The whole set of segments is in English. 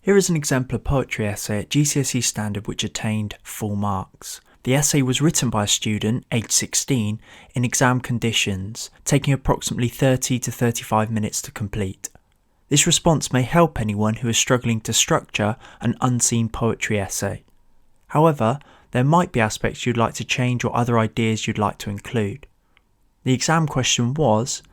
Here is an exemplar poetry essay at GCSE standard which attained full marks. The essay was written by a student, aged 16, in exam conditions, taking approximately 30 to 35 minutes to complete. This response may help anyone who is struggling to structure an unseen poetry essay. However, there might be aspects you'd like to change or other ideas you'd like to include. The exam question was,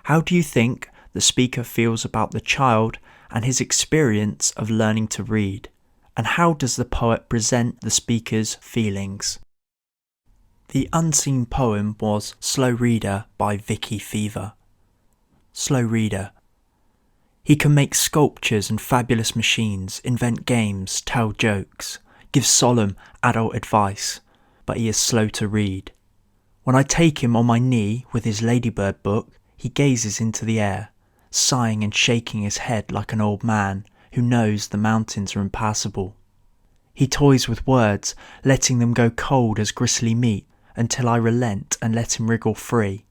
how do you think the speaker feels about the child and his experience of learning to read? And how does the poet present the speaker's feelings? The unseen poem was Slow Reader by Vicky Fever. Slow Reader. He can make sculptures and fabulous machines, invent games, tell jokes, give solemn adult advice, but he is slow to read. When I take him on my knee with his ladybird book, he gazes into the air, sighing and shaking his head like an old man who knows the mountains are impassable. He toys with words, letting them go cold as gristly meat, until I relent and let him wriggle free.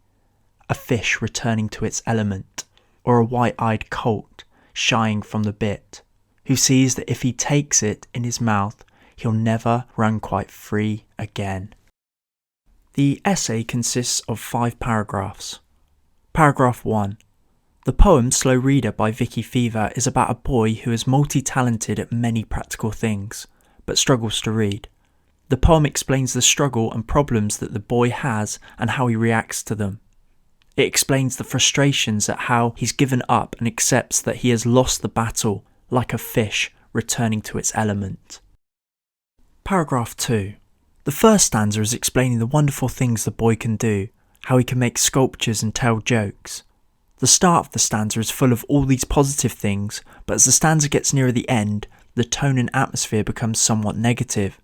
A fish returning to its element, or a white-eyed colt shying from the bit, who sees that if he takes it in his mouth, he'll never run quite free again. The essay consists of 5 paragraphs. Paragraph 1. The poem Slow Reader by Vicky Fever is about a boy who is multi-talented at many practical things, but struggles to read. The poem explains the struggle and problems that the boy has and how he reacts to them. It explains the frustrations at how he's given up and accepts that he has lost the battle, like a fish returning to its element. Paragraph 2. The first stanza is explaining the wonderful things the boy can do, how he can make sculptures and tell jokes. The start of the stanza is full of all these positive things, but as the stanza gets nearer the end, the tone and atmosphere becomes somewhat negative.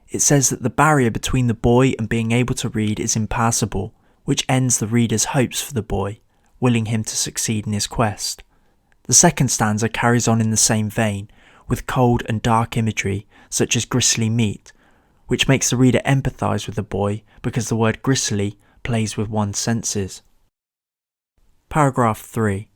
It says that the barrier between the boy and being able to read is impassable, which ends the reader's hopes for the boy, willing him to succeed in his quest. The second stanza carries on in the same vein, with cold and dark imagery, such as gristly meat, which makes the reader empathise with the boy because the word gristly plays with one's senses. Paragraph 3.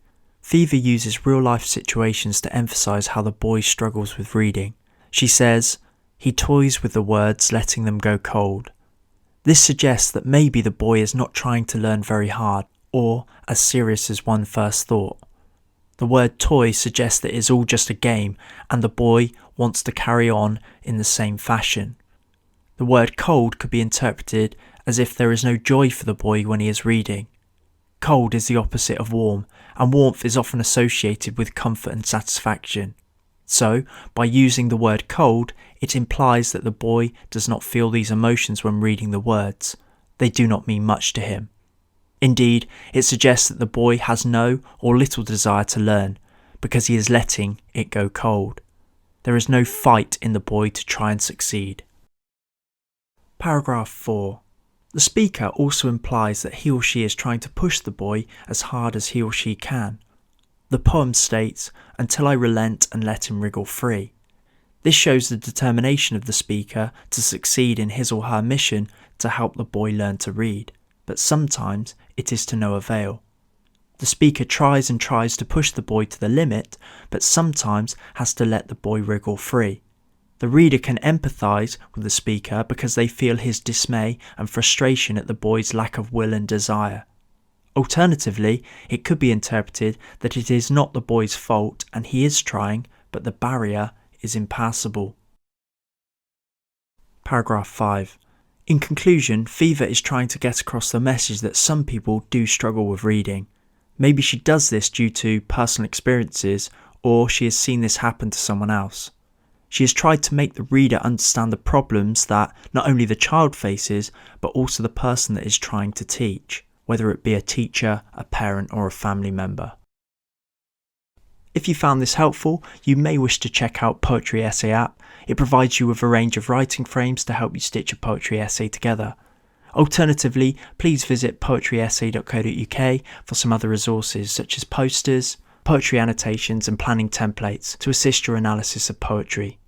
Fever uses real-life situations to emphasise how the boy struggles with reading. She says, he toys with the words, letting them go cold. This suggests that maybe the boy is not trying to learn very hard, or as serious as one first thought. The word toy suggests that it is all just a game, and the boy wants to carry on in the same fashion. The word cold could be interpreted as if there is no joy for the boy when he is reading. Cold is the opposite of warm, and warmth is often associated with comfort and satisfaction. So, by using the word cold, it implies that the boy does not feel these emotions when reading the words. They do not mean much to him. Indeed, it suggests that the boy has no or little desire to learn, because he is letting it go cold. There is no fight in the boy to try and succeed. Paragraph 4. The speaker also implies that he or she is trying to push the boy as hard as he or she can. The poem states, until I relent and let him wriggle free. This shows the determination of the speaker to succeed in his or her mission to help the boy learn to read, but sometimes it is to no avail. The speaker tries and tries to push the boy to the limit, but sometimes has to let the boy wriggle free. The reader can empathise with the speaker because they feel his dismay and frustration at the boy's lack of will and desire. Alternatively, it could be interpreted that it is not the boy's fault and he is trying, but the barrier is impassable. Paragraph 5. In conclusion, Fever is trying to get across the message that some people do struggle with reading. Maybe she does this due to personal experiences, or she has seen this happen to someone else. She has tried to make the reader understand the problems that not only the child faces, but also the person that is trying to teach, whether it be a teacher, a parent, or a family member. If you found this helpful, you may wish to check out Poetry Essay app. It provides you with a range of writing frames to help you stitch a poetry essay together. Alternatively, please visit poetryessay.co.uk for some other resources such as posters, poetry annotations and planning templates to assist your analysis of poetry.